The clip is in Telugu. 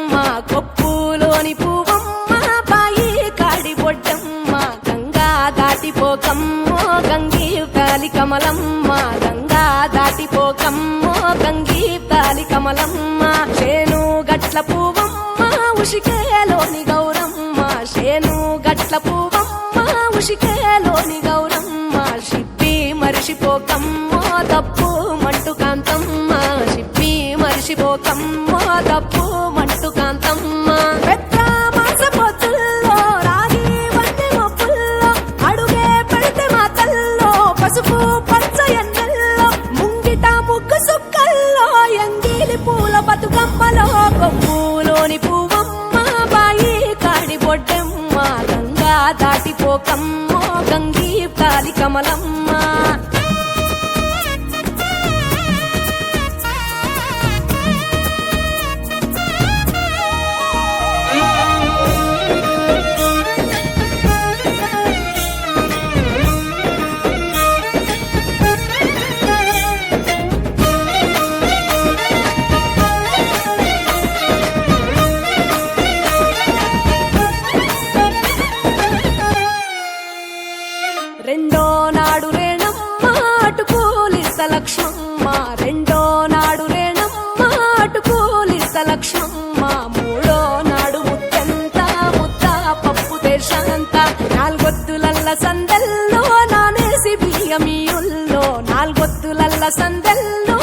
బొడ్డమ్మ కొప్పులోని పువ్వమ్మ బాయి కాడి బొడ్డమ్మ గంగా దాటిపోకమ్మో గంగీ తాలి కమలమ్మ గంగా దాటిపోకమ్మో గంగీ తాలి కమలమ్మ శేను గట్ల పువ్వమ్మ ఉషికేలోని గౌరమ్మ శేను గట్ల పువ్వమ్మ ఉషికేలోని గౌరమ్మ షిప్పి మరిషిపోకమ్మో తప్పు మంటు కాంతమ్మ షిప్పి మరిషిపోకమ్మో తప్పు మంటు కాంతమ్మ పెద్ద మాస పొత్తుల్లో రాగి వంటి మొప్పుల్లో అడుగే పెడితే మా తల్లో పసుపు పచ్చ ఎన్నెల్లో ముంగిట ముగ్గు సుక్కల్లో ఎంగిలి పూల బతుకమ్మలో కొమ్ములోని పువ్వమ్మ బాయి కాడి బొడ్డమ్మ గంగా దాటిపోకమ్మో గంగీ తాలి కమలమ్మ రెండో నాడు రేణమ్మ అటుకూలిస్త లక్ష్మమ్మ రెండో నాడు రేణమ్మ అటుకూలిస్త లక్ష్మమ్మ మూడో నాడు ముత్తంత ముద్ద పప్పు దేశంత నాలుగొత్తులల్ల సందెల్లో నానేసి బియ్యమీయుల్లో నాలుగొత్తులల్ల సందెల్లో